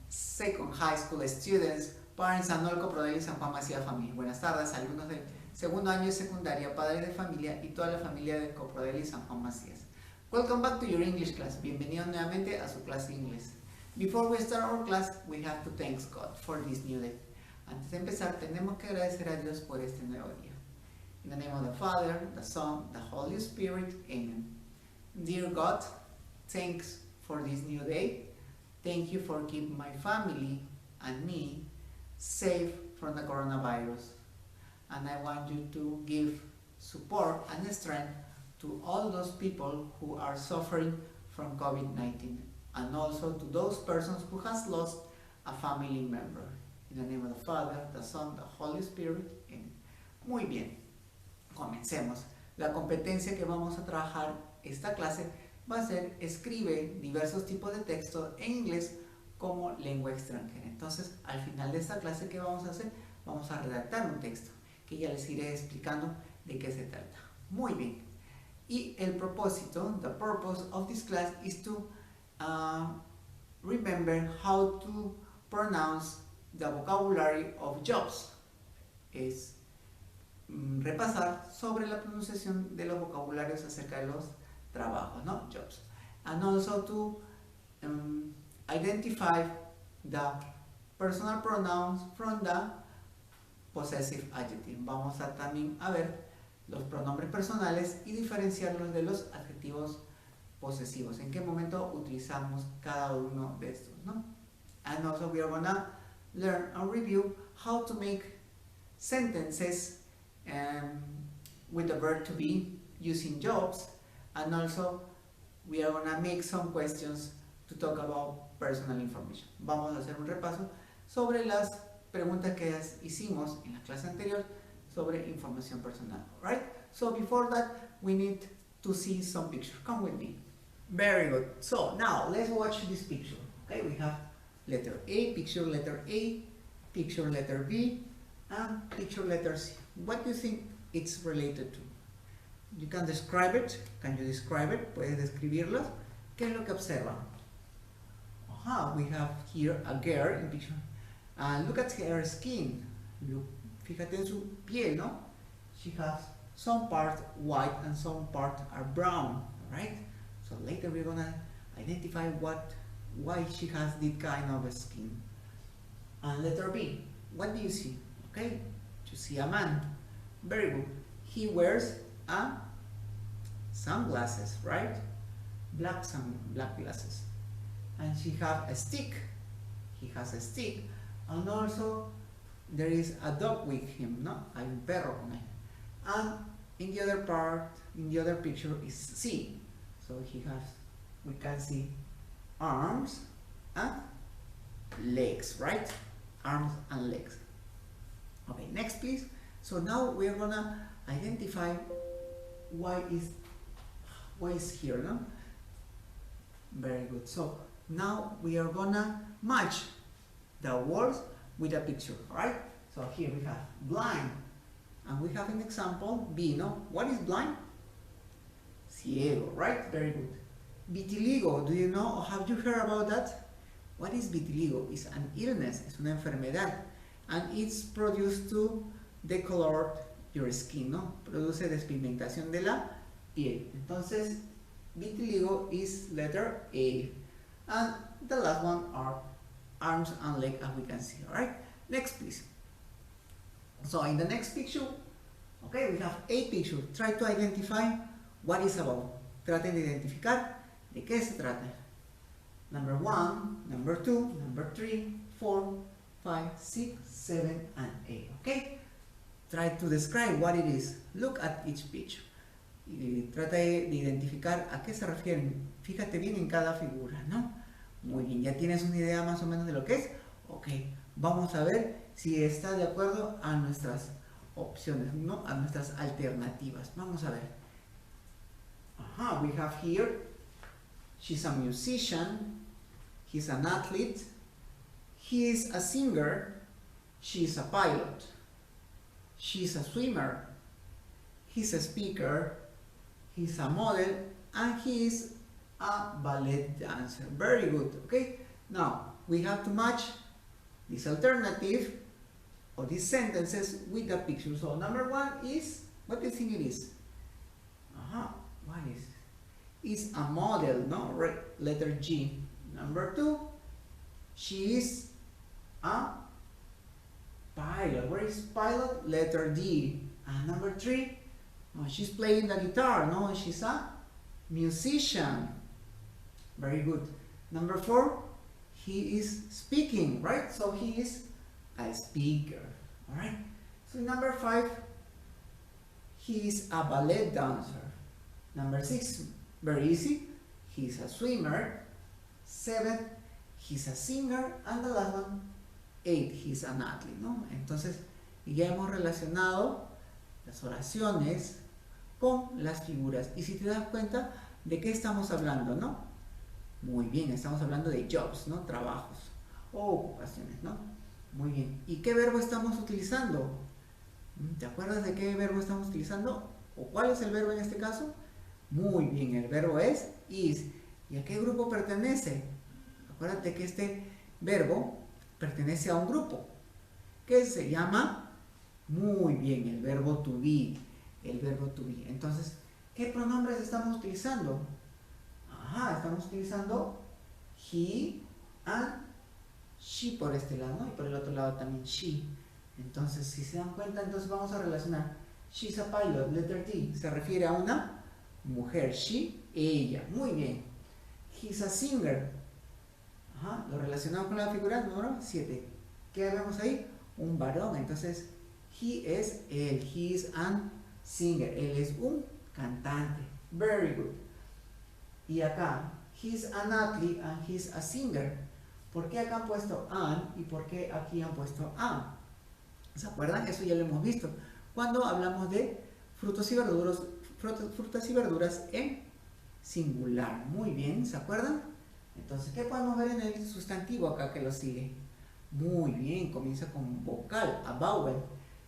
second high school students, parents and all Coprodel y San Juan Macías Familia. Buenas tardes, alumnos del segundo año de secundaria, padres de familia y toda la familia de Coprodel y San Juan Macías. Welcome back to your English class. Bienvenidos nuevamente a su clase de inglés. Before we start our class, we have to thank God for this new day. Antes de empezar, tenemos que agradecer a Dios por este nuevo día. In the name of the Father, the Son, the Holy Spirit, Amen. Dear God, thanks for this new day. Thank you for keeping my family and me safe from the coronavirus. And I want you to give support and strength to all those people who are suffering from COVID-19 and also to those persons who has lost a family member. In the name of the Father, the Son, the Holy Spirit, Amen. Muy bien, comencemos. La competencia que vamos a trabajar esta clase va a ser escribe diversos tipos de texto en inglés como lengua extranjera. Entonces, al final de esta clase, ¿qué vamos a hacer? Vamos a redactar un texto que ya les iré explicando de qué se trata. Muy bien. Y el propósito, the purpose of this class is to remember how to pronounce the vocabulary of jobs. Es repasar sobre la pronunciación de los vocabularios acerca de los trabajos, ¿no? Jobs. And also to identify the personal pronouns from the possessive adjective. Vamos a también a ver los pronombres personales y diferenciarlos de los adjetivos posesivos. ¿En qué momento utilizamos cada uno de estos, no? And also we are gonna learn and review how to make sentences with the verb to be using jobs, and also we are gonna make some questions to talk about personal information. Vamos a hacer un repaso sobre las preguntas que hicimos en la clase anterior sobre información personal, right? So before that, we need to see some pictures. Come with me. Very good. So now let's watch this picture. Okay, we have letter A, picture letter A, picture letter B, and picture letter C. What do you think it's related to? You can describe it. Can you describe it? Puedes describirlas. ¿Qué es lo que observan? Aha, we have here a girl in picture. Look at her skin. Look, fíjate en su piel, ¿no? She has some part white and some part are brown, right? So later we're gonna identify why she has this kind of skin. And letter B, what do you see? Okay, you see a man. Very good. He wears sunglasses, right? Black glasses. And she has a stick. He has a stick. And also there is a dog with him, no? Hay un perro con él. And in the other part, in the other picture is C. So we can see arms and legs, right? Arms and legs. Okay, next please. So now we are gonna identify why is here, no? Very good. So now we are gonna match the words with a picture, right? So here we have blind, and we have an example B, no? What is blind? Ciego, right? Very good. Vitiligo, do you know or have you heard about that? What is vitiligo? It's an illness, es una enfermedad, and it's produced to decolor your skin, ¿no? Produce despigmentación de la piel. Entonces, vitiligo is letter A, and the last one are arms and legs, as we can see. All right, next please. So in the next picture, okay, we have a picture. Try to identify what is about. Traten de identificar de qué se trata. Number 1, number 2, number 3, 4, 5, 6, 7, and 8. Okay, try to describe what it is. Look at each picture. Y trata de identificar a qué se refieren. Fíjate bien en cada figura, ¿no? Muy bien, ¿ya tienes una idea más o menos de lo que es? Ok, vamos a ver si está de acuerdo a nuestras opciones, ¿no? A nuestras alternativas. Vamos a ver. Ajá, we have here, she's a musician, he's an athlete, he is a singer, she's a pilot, she's a swimmer, he's a speaker, he's a model, and he is a ballet dancer. Very good. Okay, now we have to match this alternative or these sentences with the picture. So number one is, what do you think it is? What is it? It's a model, no? Right, letter G. Number two, she is a pilot. Where is pilot? Letter D. And number three, she's playing the guitar. No, she's a musician. Very good. Number four, he is speaking, right? So he is a speaker. All right. So number five, he is a ballet dancer. Number six, very easy, he's a swimmer. 7, he's a singer. And the last one, 8, he's an athlete, ¿no? Entonces, ya hemos relacionado las oraciones con las figuras. Y si te das cuenta, ¿de qué estamos hablando, no? Muy bien, estamos hablando de jobs, ¿no? Trabajos o ocupaciones, ¿no? Muy bien. ¿Y qué verbo estamos utilizando? ¿Te acuerdas de qué verbo estamos utilizando? ¿O cuál es el verbo en este caso? Muy bien, el verbo es is. ¿Y a qué grupo pertenece? Acuérdate que este verbo pertenece a un grupo que se llama, muy bien, el verbo to be. El verbo to be. Entonces, ¿qué pronombres estamos utilizando? Estamos utilizando he and she por este lado, ¿no? Y por el otro lado también she. Entonces, si se dan cuenta, entonces vamos a relacionar. She's a pilot, letter D. Se refiere a una mujer. She, ella. Muy bien. He's a singer. Lo relacionamos con la figura número 7. ¿Qué vemos ahí? Un varón. Entonces, he es él. He is an singer. Él es un cantante. Very good. Y acá, he's an athlete and he's a singer. ¿Por qué acá han puesto an y por qué aquí han puesto a? ¿Se acuerdan? Eso ya lo hemos visto. Cuando hablamos de frutas y verduras en singular. Muy bien, ¿se acuerdan? Entonces, ¿qué podemos ver en el sustantivo acá que lo sigue? Muy bien, comienza con vocal, a vowel.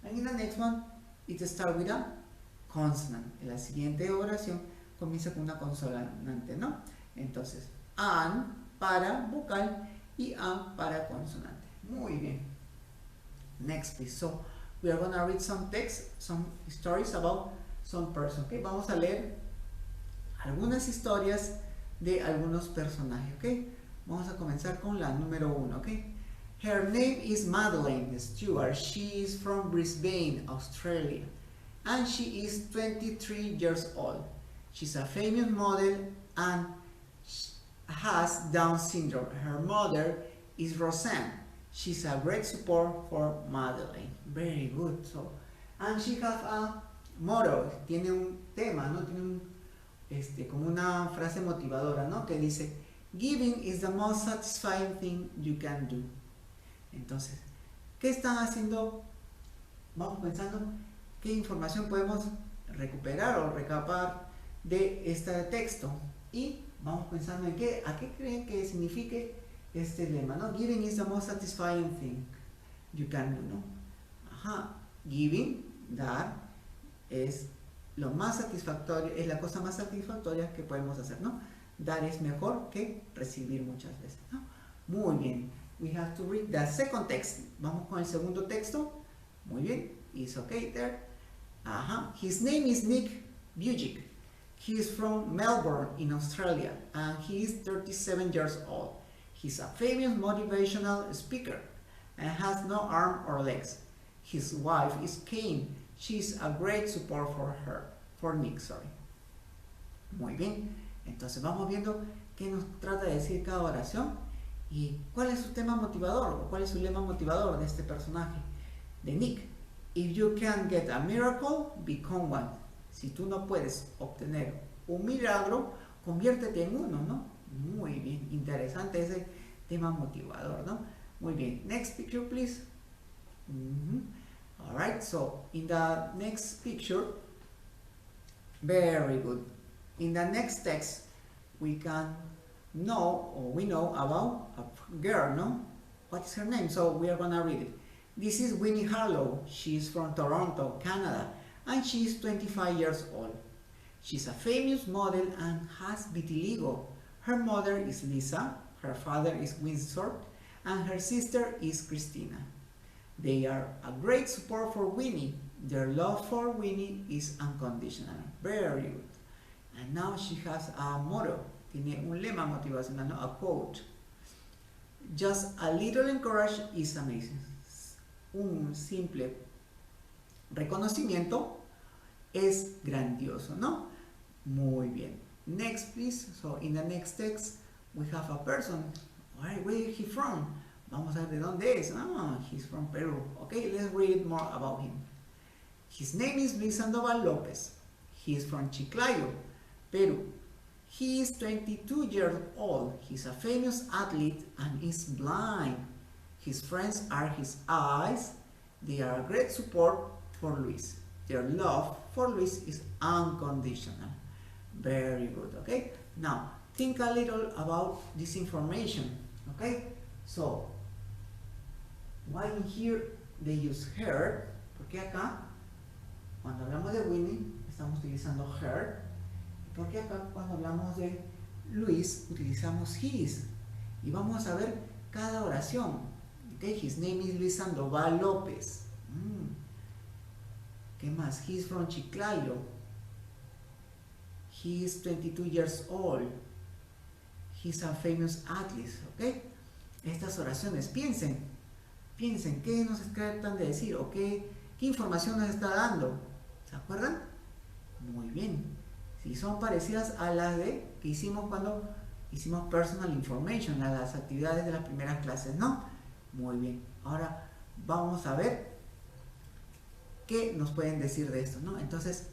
And in the next one, it starts with a consonant. En la siguiente oración comienza con una consonante, ¿no? Entonces, an para vocal y a para consonante. Muy bien. Next, please. So, we are going to read some text, some stories about some person. Okay? Vamos a leer algunas historias de algunos personajes. Okay? Vamos a comenzar con la número 1. Okay? Her name is Madeleine Stewart. She is from Brisbane, Australia, and she is 23 years old. She's a famous model and has Down syndrome. Her mother is Roseanne. She's a great support for Madeleine. Very good. So, and she has a motto. Tiene un tema, ¿no? Tiene un, como una frase motivadora, ¿no? Que dice, giving is the most satisfying thing you can do. Entonces, ¿qué están haciendo? Vamos pensando qué información podemos recuperar o recapar de este texto. Y vamos pensando en qué, a qué creen que signifique este lema, ¿no? Giving is the most satisfying thing you can do, ¿no? Giving, dar, es lo más satisfactorio, es la cosa más satisfactoria que podemos hacer, ¿no? Dar es mejor que recibir muchas veces, ¿no? Muy bien. We have to read the second text. Vamos con el segundo texto. Muy bien. It's okay there. His name is Nick Bujic. He is from Melbourne in Australia and he is 37 years old. He's a famous motivational speaker and has no arm or legs. His wife is Kane. She's a great support for Nick, sorry. Muy bien. Entonces vamos viendo qué nos trata de decir cada oración y cuál es su tema motivador o cuál es su lema motivador de este personaje, de Nick. If you can't get a miracle, become one. Si tú no puedes obtener un milagro, conviértete en uno, ¿no? Muy bien, interesante ese tema motivador, ¿no? Muy bien, next picture please. Alright, so in the next picture, very good. In the next text, we can know, or we know about a girl, no? What is her name? So we are gonna read it. This is Winnie Harlow. She's from Toronto, Canada, and she is 25 years old. She's a famous model and has vitiligo. Her mother is Lisa, her father is Windsor, and her sister is Christina. They are a great support for Winnie. Their love for Winnie is unconditional. Very good. And now she has a motto. Tiene un lema motivacional, ¿no? A quote. Just a little encouragement is amazing. Un simple reconocimiento es grandioso, ¿no? Muy bien. Next, please. So in the next text, we have a person. Where is he from? Vamos a ver de dónde es. Ah, he's from Peru. Okay, let's read more about him. His name is Luis Sandoval Lopez. He is from Chiclayo, Peru. He is 22 years old. He's a famous athlete and is blind. His friends are his eyes. They are a great support for Luis. Their love for Luis is unconditional. Very good, okay? Now, think a little about this information, okay? So, why in here they use her? Porque acá, cuando hablamos de Winnie, estamos utilizando her. Porque acá, cuando hablamos de Luis, utilizamos his. Y vamos a ver cada oración. Okay? His name is Luis Sandoval López. ¿Qué más? He's from Chiclayo. He is 22 years old. He's a famous athlete. ¿Okay? Estas oraciones, piensen, ¿qué nos tratan de decir? ¿O qué información nos está dando? ¿Se acuerdan? Muy bien. Si son parecidas a las que hicimos cuando hicimos personal information, a las actividades de las primeras clases, ¿no? Muy bien. Ahora vamos a ver qué nos pueden decir de esto, ¿no? Entonces,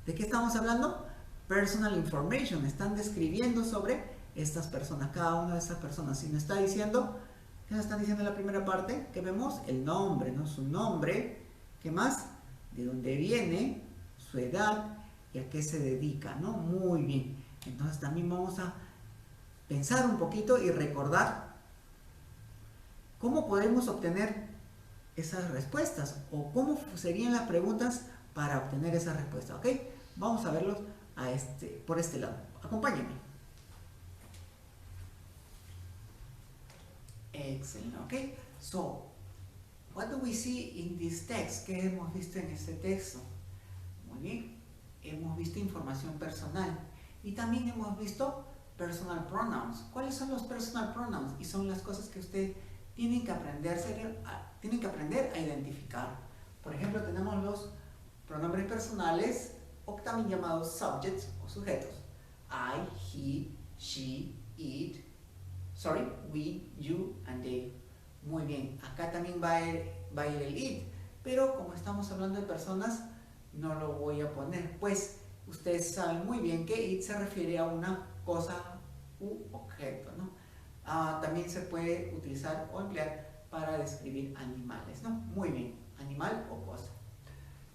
¿de qué estamos hablando? Personal information. Están describiendo sobre estas personas, cada una de estas personas. Si nos está diciendo, ¿qué nos están diciendo en la primera parte? Que vemos el nombre, ¿no? Su nombre, ¿qué más? De dónde viene, su edad y a qué se dedica, ¿no? Muy bien. Entonces también vamos a pensar un poquito y recordar cómo podemos obtener esas respuestas o cómo serían las preguntas para obtener esa respuesta, ¿ok? Vamos a verlos por este lado. Acompáñenme. Excellent, okay? So, what do we see in this text? ¿Qué hemos visto en este texto? Muy bien, hemos visto información personal y también hemos visto personal pronouns. ¿Cuáles son los personal pronouns? Y son las cosas que ustedes tienen que aprender a identificar. Por ejemplo, tenemos los pronombres personales o también llamados subjects o sujetos. I, he, she, it, we, you, and they. Muy bien, acá también va a ir el it, pero como estamos hablando de personas, no lo voy a poner, pues ustedes saben muy bien que it se refiere a una cosa u objeto, ¿no? También se puede utilizar o emplear para describir animales, ¿no? Muy bien, animal o cosa.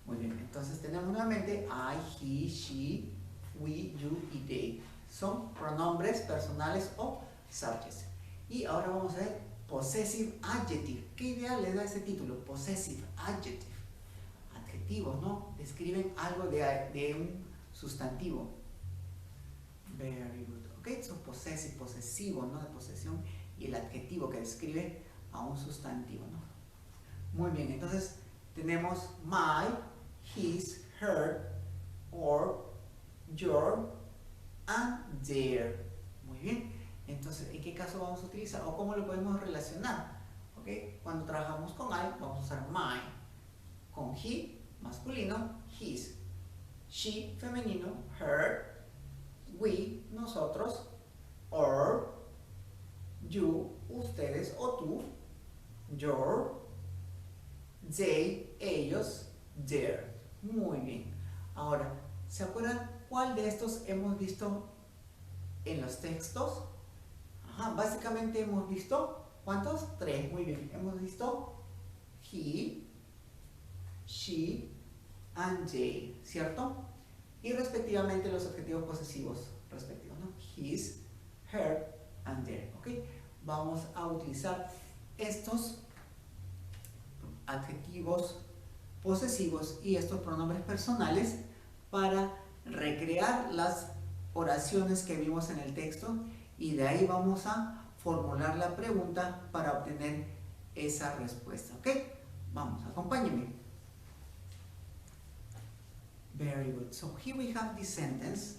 Muy bien, entonces tenemos nuevamente I, he, she, we, you y they. Son pronombres personales o subjects. Y ahora vamos a ver possessive adjective. ¿Qué idea le da ese título? Possessive adjective. Adjetivos, ¿no? Describen algo de un sustantivo. Very good. Ok, so possessive, posesivo, ¿no? De posesión. Y el adjetivo que describe a un sustantivo, ¿no? Muy bien, entonces tenemos my, his, her, or, your, and their. Muy bien. Entonces, ¿en qué caso vamos a utilizar? ¿O cómo lo podemos relacionar? ¿Okay? Cuando trabajamos con I, vamos a usar my. Con he, masculino, his. She, femenino, her. We, nosotros. Or, you, ustedes o tú. Your. They, ellos. Their. Muy bien. Ahora, ¿se acuerdan cuál de estos hemos visto en los textos? Básicamente hemos visto, ¿cuántos? 3, muy bien. Hemos visto he, she, and they, ¿cierto? Y respectivamente los adjetivos posesivos respectivos, ¿no? His, her, and their, ¿ok? Vamos a utilizar estos adjetivos posesivos y estos pronombres personales para recrear las oraciones que vimos en el texto y de ahí vamos a formular la pregunta para obtener esa respuesta, ¿ok? Vamos, acompáñenme. Very good. So here we have this sentence.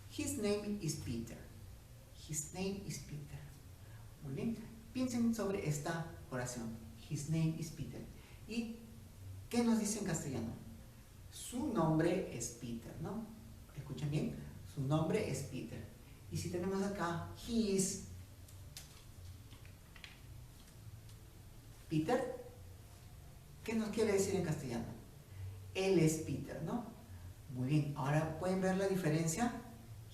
His name is Peter. His name is Peter. Muy bien. Piensen sobre esta oración. His name is Peter. ¿Y qué nos dice en castellano? Su nombre es Peter, ¿no? Escuchen bien. Su nombre es Peter. Y si tenemos acá, his Peter, ¿qué nos quiere decir en castellano? Él es Peter, ¿no? Muy bien. Ahora pueden ver la diferencia.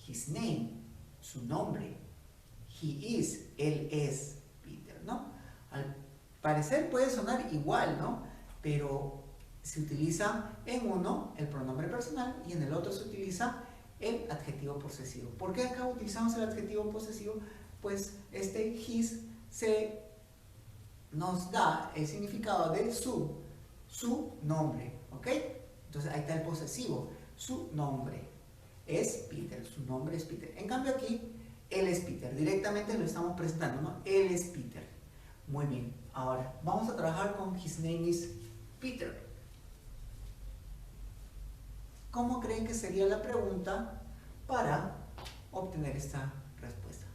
His name, su nombre. He is, él es Peter, ¿no? Al parecer puede sonar igual, ¿no? Pero se utiliza en uno el pronombre personal y en el otro se utiliza el adjetivo posesivo. ¿Por qué acá utilizamos el adjetivo posesivo? Pues este his nos da el significado de su nombre, ¿ok? Entonces ahí está el posesivo, su nombre es Peter, su nombre es Peter. En cambio aquí, él es Peter, directamente lo estamos presentando, ¿no? Él es Peter. Muy bien, ahora vamos a trabajar con his name is Peter. ¿Cómo creen que sería la pregunta para obtener esta respuesta?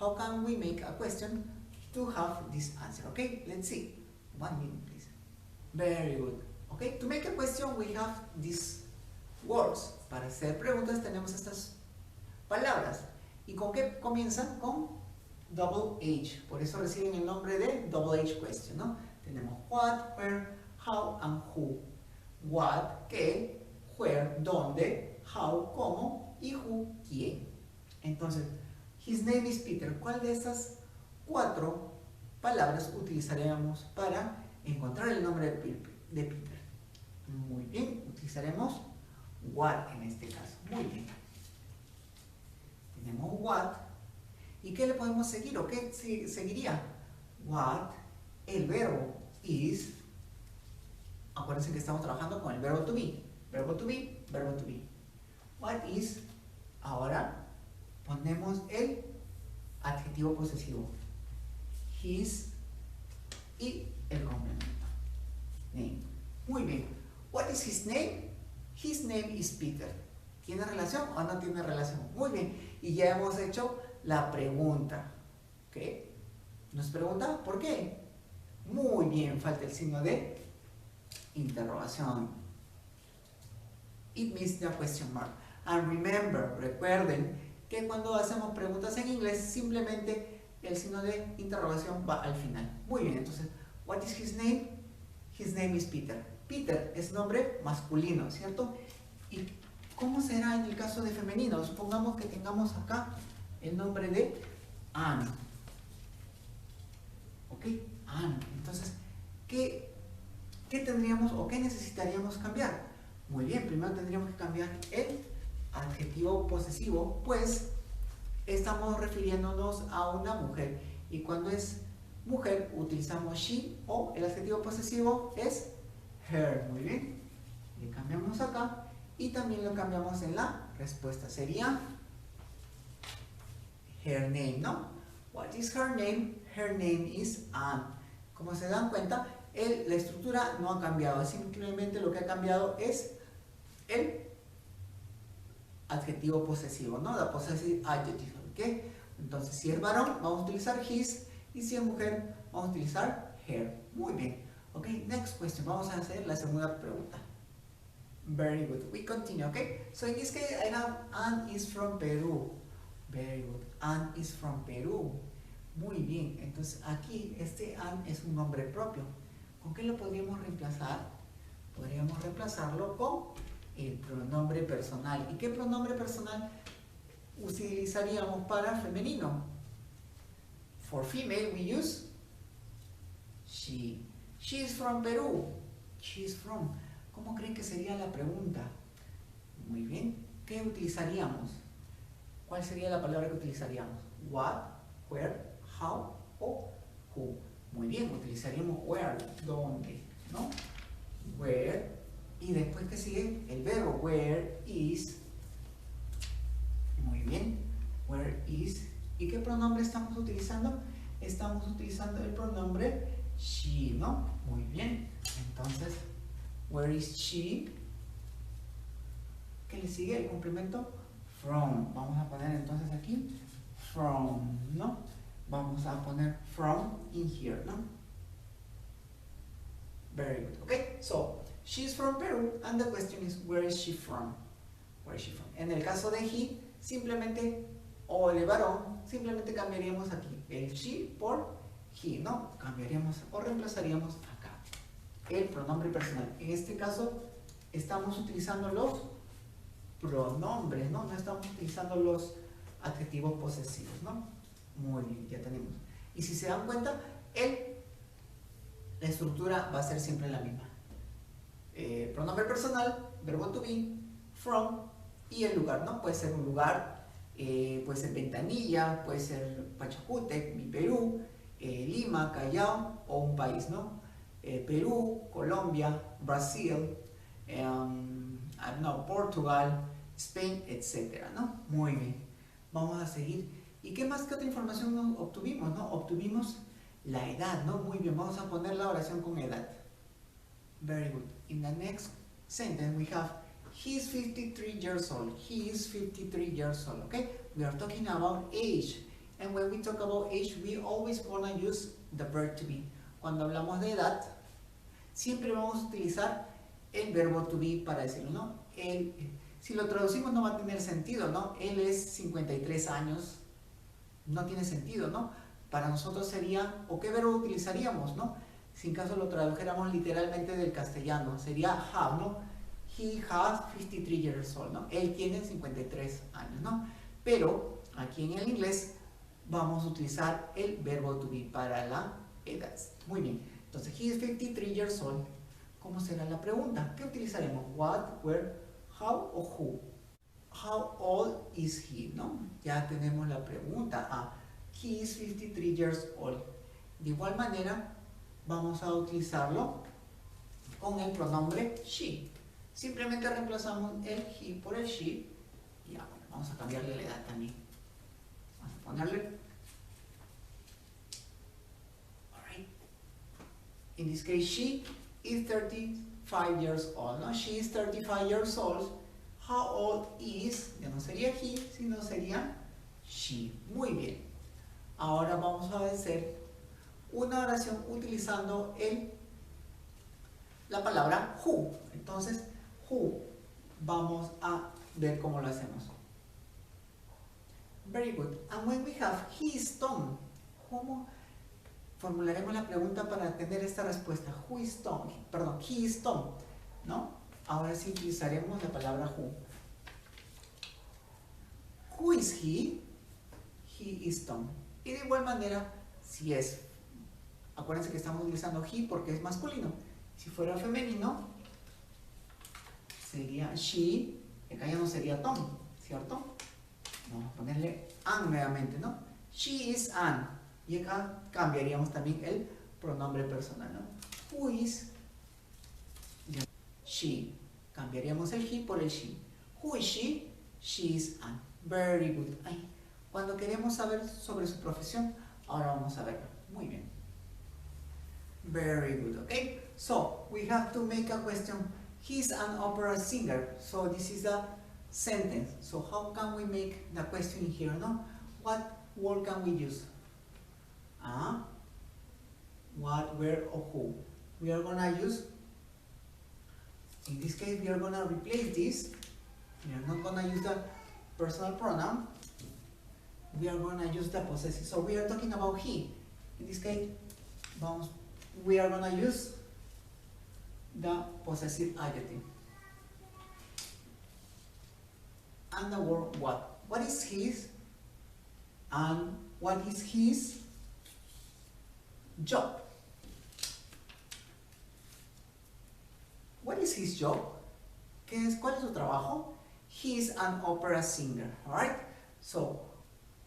How can we make a question to have this answer? Okay, let's see. 1 minute, please. Very good. Okay, to make a question we have these words. Para hacer preguntas tenemos estas palabras. ¿Y con qué comienzan? Con double H. Por eso reciben el nombre de double H question, ¿no? Tenemos what, where, how, and who. What, qué, where, dónde, how, cómo, y who, quién. Entonces, his name is Peter. ¿Cuál de estas 4 palabras utilizaremos para encontrar el nombre de Peter? Muy bien, utilizaremos what en este caso. Muy bien. Tenemos what. ¿Y qué le podemos seguir o qué seguiría? What, el verbo is. Acuérdense que estamos trabajando con el verbo to be. Verbo to be, verbo to be. What is. Ahora ponemos el adjetivo posesivo. His y el complemento. Name. Muy bien. What is his name? His name is Peter. ¿Tiene relación o no tiene relación? Muy bien. Y ya hemos hecho la pregunta. ¿Ok? Nos pregunta ¿por qué? Muy bien. Falta el signo de interrogación. It means the question mark. And remember, recuerden que cuando hacemos preguntas en inglés, simplemente el signo de interrogación va al final. Muy bien, entonces, what is his name? His name is Peter. Peter es nombre masculino, ¿cierto? ¿Y cómo será en el caso de femenino? Supongamos que tengamos acá el nombre de Anne. ¿Ok? Anne. Entonces, ¿qué tendríamos o qué necesitaríamos cambiar? Muy bien, primero tendríamos que cambiar el adjetivo posesivo, pues estamos refiriéndonos a una mujer. Y cuando es mujer, utilizamos she o el adjetivo posesivo es her. Muy bien. Le cambiamos acá y también lo cambiamos en la respuesta. Sería her name, ¿no? What is her name? Her name is Anne. Como se dan cuenta, la estructura no ha cambiado. Simplemente lo que ha cambiado es el adjetivo posesivo, ¿no? La possessive adjective, ¿ok? Entonces, si es varón, vamos a utilizar his, y si es mujer, vamos a utilizar her. Muy bien. Ok, next question. Vamos a hacer la segunda pregunta. Very good. We continue, okay? So in this case, I have Anne is from Peru. Very good. Anne is from Peru. Muy bien. Entonces, aquí, Anne es un nombre propio. ¿Con qué lo podríamos reemplazar? Podríamos reemplazarlo con el pronombre personal. ¿Y qué pronombre personal utilizaríamos para femenino? For female we use she. She is from Peru. She is from. ¿Cómo creen que sería la pregunta? Muy bien. ¿Qué utilizaríamos? ¿Cuál sería la palabra que utilizaríamos? What, where, how o who. Muy bien, utilizaríamos where, ¿dónde? ¿No? Where. Y después que sigue el verbo where is. Muy bien. Where is ¿Y qué pronombre estamos utilizando? Estamos utilizando el pronombre she, ¿no? Muy bien. Entonces, where is she? ¿Qué le sigue? El complemento from. Vamos a poner entonces aquí from, ¿no? Vamos a poner from in here, ¿no? Very good. Okay, so she's from Peru and the question is where is she from? Where is she from? En el caso de he, simplemente, o el varón, simplemente cambiaríamos aquí el she por he, ¿no? Cambiaríamos o reemplazaríamos acá el pronombre personal. En este caso estamos utilizando los pronombres, ¿no? No estamos utilizando los adjetivos posesivos, ¿no? Muy bien, ya tenemos. Y si se dan cuenta, la estructura va a ser siempre la misma. Pronombre personal, verbo to be, from y el lugar, ¿no? Puede ser un lugar, puede ser Ventanilla, puede ser Pachacútec, mi Perú, Lima, Callao o un país, ¿no? Perú, Colombia, Brasil, I don't know, Portugal, Spain, etcétera, ¿no? Muy bien. Vamos a seguir. ¿Y qué más que otra información obtuvimos, no? Obtuvimos la edad, ¿no? Muy bien, vamos a poner la oración con edad. Very good. In the next sentence we have he is 53 years old. He is 53 years old, okay? We are talking about age. And when we talk about age, we always gonna use the verb to be. Cuando hablamos de edad, siempre vamos a utilizar el verbo to be para decirlo, ¿no? Si lo traducimos no va a tener sentido, ¿no? Él es 53 años, no tiene sentido, ¿no? Para nosotros sería, ¿o qué verbo utilizaríamos, no? Si en caso lo tradujéramos literalmente del castellano, sería have, ¿no? He has 53 years old, ¿no? Él tiene 53 años, ¿no? Pero aquí en el inglés vamos a utilizar el verbo to be para la edad. Muy bien, entonces he is 53 years old. ¿Cómo será la pregunta? ¿Qué utilizaremos? What, where, how o who. How old is he, ¿no? Ya tenemos la pregunta. He is 53 years old. De igual manera, vamos a utilizarlo con el pronombre she. Simplemente reemplazamos el he por el she. Y ya, bueno, vamos a cambiarle la edad también. Vamos a ponerle. Alright. In this case, she is 35 years old, ¿no? She is 35 years old. How old is, ya no sería he, sino sería she. Muy bien. Ahora vamos a hacer una oración utilizando la palabra who. Entonces, who. Vamos a ver cómo lo hacemos. Very good. And when we have he is Tom, ¿cómo formularemos la pregunta para tener esta respuesta? Who is Tom? Perdón, he is Tom, ¿no? Ahora sí utilizaremos la palabra who. Who is he? He is Tom. Y de igual manera, si es, acuérdense que estamos utilizando he porque es masculino. Si fuera femenino, sería she, acá ya no sería Tom, ¿cierto? Vamos a ponerle Ann nuevamente, ¿no? She is Ann. Y acá cambiaríamos también el pronombre personal, ¿no? Who is she. Cambiaríamos el he por el she. Who is she? She is Ann. Very good. Ay, cuando queremos saber sobre su profesión, ahora vamos a verlo. Muy bien. Very good, okay? So, we have to make a question. He's an opera singer. So, this is a sentence. So, how can we make the question here, no? What word can we use? What, where, or who? We are gonna use, in this case, we are gonna replace this. We are not gonna use the personal pronoun. We are gonna use the possessive. So, we are talking about he. In this case, we are gonna use the possessive adjective. And the word what. What is his? And what is his job? What is his job? ¿Cuál es su trabajo? He is an opera singer, alright? So,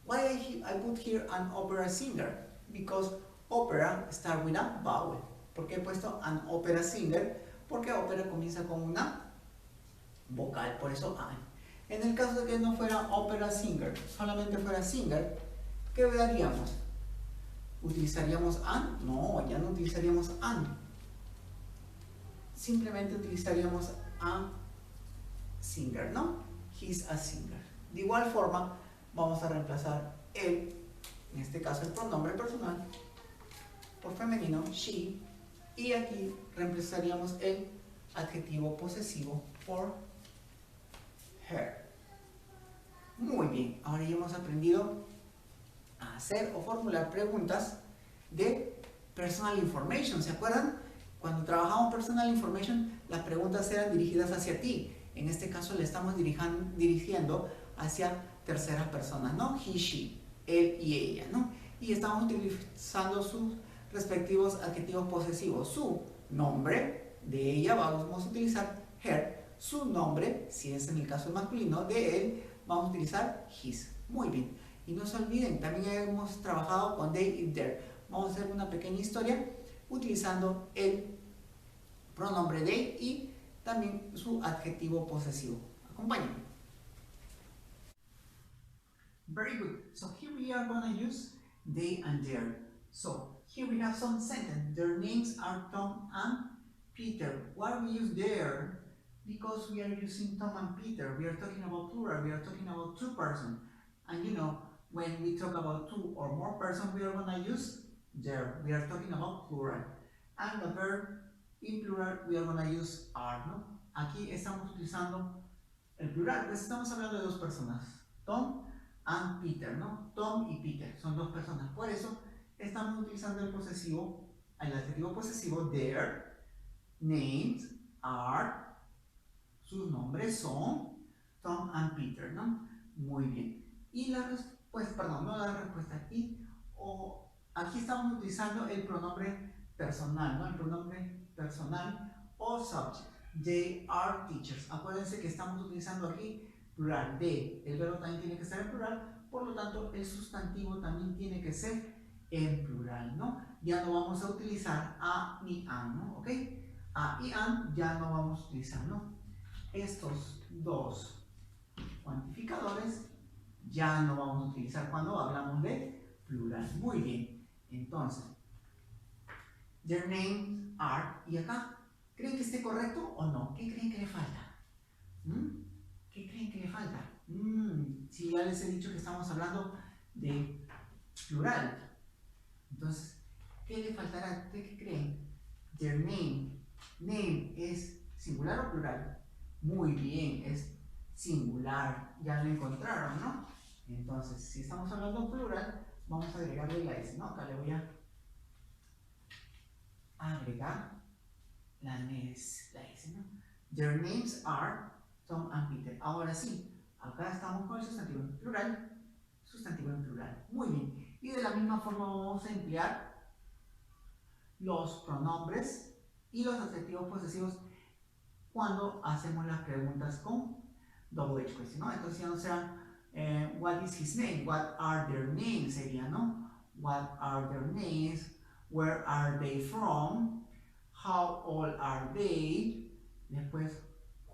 why I put here an opera singer? Because opera start with a vowel. ¿Por qué he puesto an opera singer? Porque opera comienza con una vocal, por eso an. En el caso de que no fuera opera singer, solamente fuera singer, ¿qué daríamos? ¿Utilizaríamos an? No, ya no utilizaríamos an. Simplemente utilizaríamos a singer, ¿no? He's a singer. De igual forma, vamos a reemplazar él, en este caso el pronombre personal, por femenino, she, y aquí reemplazaríamos el adjetivo posesivo por her. Muy bien, ahora ya hemos aprendido a hacer o formular preguntas de personal information. ¿Se acuerdan? Cuando trabajamos personal information, las preguntas eran dirigidas hacia ti. En este caso le estamos dirigiendo hacia terceras personas, ¿no? He, she, él y ella, ¿no? Y estamos utilizando sus respectivos adjetivos posesivos. Su nombre de ella vamos a utilizar her. Su nombre, si es en el caso masculino, de él vamos a utilizar his. Muy bien. Y no se olviden, también hemos trabajado con they y their. Vamos a hacer una pequeña historia utilizando el pronombre they y también su adjetivo posesivo. Acompáñenme. Very good. So here we are going to use they and their. So here we have some sentences. Their names are Tom and Peter. Why we use their? Because we are using Tom and Peter. We are talking about plural. We are talking about two persons. And you know, when we talk about two or more persons, we are going to use their. We are talking about plural. And the verb in plural, we are going to use are, ¿no? Aquí estamos utilizando el plural, pues estamos hablando de dos personas, Tom and Peter, ¿no? Tom y Peter son dos personas. Por eso estamos utilizando el posesivo, el adjetivo posesivo their names are, sus nombres son Tom and Peter, ¿no? Muy bien. Y la respuesta, perdón, no la respuesta, aquí estamos utilizando el pronombre personal, ¿no? El pronombre personal o subject. They are teachers. Acuérdense que estamos utilizando aquí plural de. El verbo también tiene que ser en plural, por lo tanto el sustantivo también tiene que ser en plural, ¿no? Ya no vamos a utilizar a ni an, ¿no? ¿Ok? A y an ya no vamos a utilizar, ¿no? Estos dos cuantificadores ya no vamos a utilizar cuando hablamos de plural. Muy bien. Entonces, their names are, y acá, ¿creen que esté correcto o no? ¿Qué creen que le falta? ¿Qué creen que le falta? Si ya les he dicho que estamos hablando de plural. Entonces, ¿qué le faltará? ¿Qué creen? Their name. Name es singular o plural. Muy bien, es singular. Ya lo encontraron, ¿no? Entonces, si estamos hablando plural, vamos a agregarle la S, ¿no? Acá le voy a agregar la S, ¿no? Their names are Tom and Peter. Ahora sí, acá estamos con el sustantivo en plural. Muy bien. Y de la misma forma vamos a emplear los pronombres y los adjetivos posesivos cuando hacemos las preguntas con double H question, ¿no? Entonces ya no será what is his name, what are their names sería, ¿no? What are their names, where are they from, how old are they, después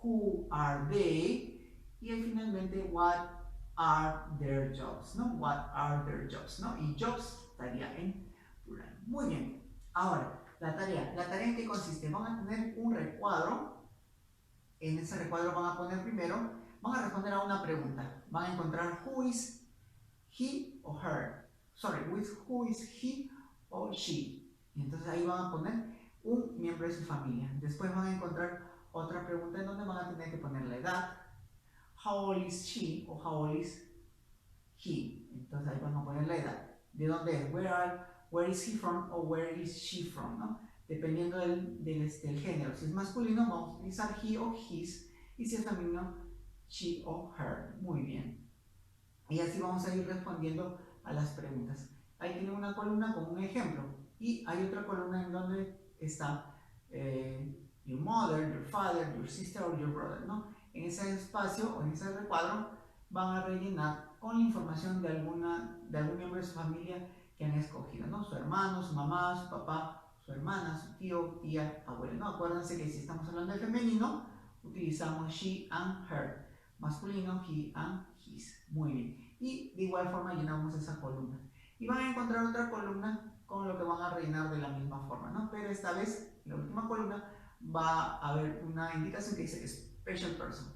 who are they, y finalmente what are their jobs, ¿no? What are their jobs, ¿no? Y jobs estaría en plural. Muy bien. Ahora, la tarea en qué consiste. Van a tener un recuadro. En ese recuadro van a poner primero, van a responder a una pregunta. Van a encontrar who is he o her. Sorry, with who is he or she. Y entonces ahí van a poner un miembro de su familia. Después van a encontrar otra pregunta en donde van a tener que poner la edad. How old is she o how old is he. Entonces ahí van a poner la edad. ¿De dónde es? Where is he from o where is she from, ¿no? Dependiendo del género. Si es masculino, vamos a utilizar he o his. Y si es femenino, she o her. Muy bien. Y así vamos a ir respondiendo a las preguntas. Ahí tiene una columna con un ejemplo. Y hay otra columna en donde está your mother, your father, your sister or your brother, ¿no? En ese espacio o en ese recuadro van a rellenar con la información de algún miembro de su familia que han escogido, ¿no? Su hermano, su mamá, su papá, su hermana, su tío, tía, abuela, ¿no? Acuérdense que si estamos hablando de femenino, utilizamos she and her. Masculino, he and his. Muy bien. Y de igual forma llenamos esa columna. Y van a encontrar otra columna con lo que van a rellenar de la misma forma, ¿no? Pero esta vez, en la última columna, va a haber una indicación que dice Special Person.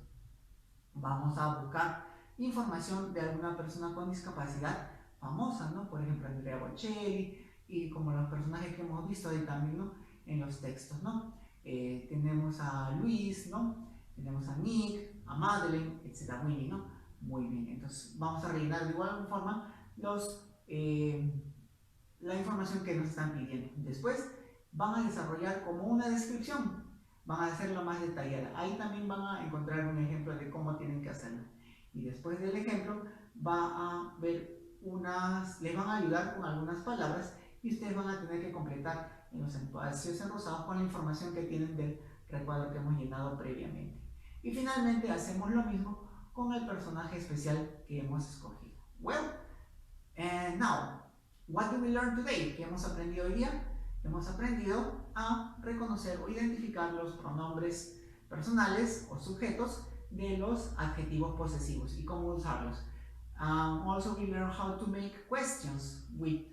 Vamos a buscar información de alguna persona con discapacidad famosa, ¿no? Por ejemplo, Andrea Bocelli y como los personajes que hemos visto ahí también, ¿no? En los textos, ¿no? Tenemos a Luis, ¿no? Tenemos a Nick, a Madeleine, etc. Winnie, ¿no? Muy bien, entonces vamos a rellenar de igual forma la información que nos están pidiendo. Después van a desarrollar como una descripción, van a hacerlo más detallada. Ahí también van a encontrar un ejemplo de cómo tienen que hacerlo. Y después del ejemplo va a ver les van a ayudar con algunas palabras y ustedes van a tener que completar en los espacios enrosados con la información que tienen del recuadro que hemos llenado previamente. Y finalmente hacemos lo mismo con el personaje especial que hemos escogido. Well, and now, what do we learn today? ¿Qué hemos aprendido hoy día? Hemos aprendido a reconocer o identificar los pronombres personales o sujetos de los adjetivos posesivos y cómo usarlos. Also, we learn how to make questions with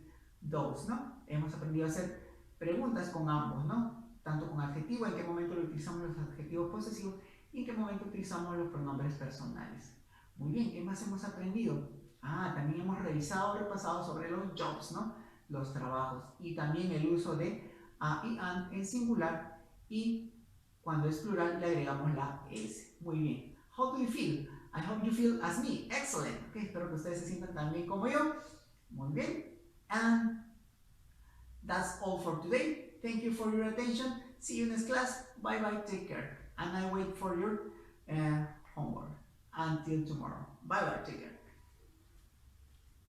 those, ¿no? Hemos aprendido a hacer preguntas con ambos, ¿no? Tanto con adjetivo, en qué momento lo utilizamos los adjetivos posesivos y en qué momento utilizamos los pronombres personales. Muy bien, ¿qué más hemos aprendido? También hemos revisado, repasado sobre los jobs, ¿no? Los trabajos y también el uso de a y an en singular y cuando es plural le agregamos la s. Muy bien. How do you feel? I hope you feel as me. Excellent. Okay, espero que ustedes se sientan tan bien como yo. Muy bien. And that's all for today. Thank you for your attention. See you next class. Bye bye. Take care. And I wait for your homework. Until tomorrow. Bye bye. Take care.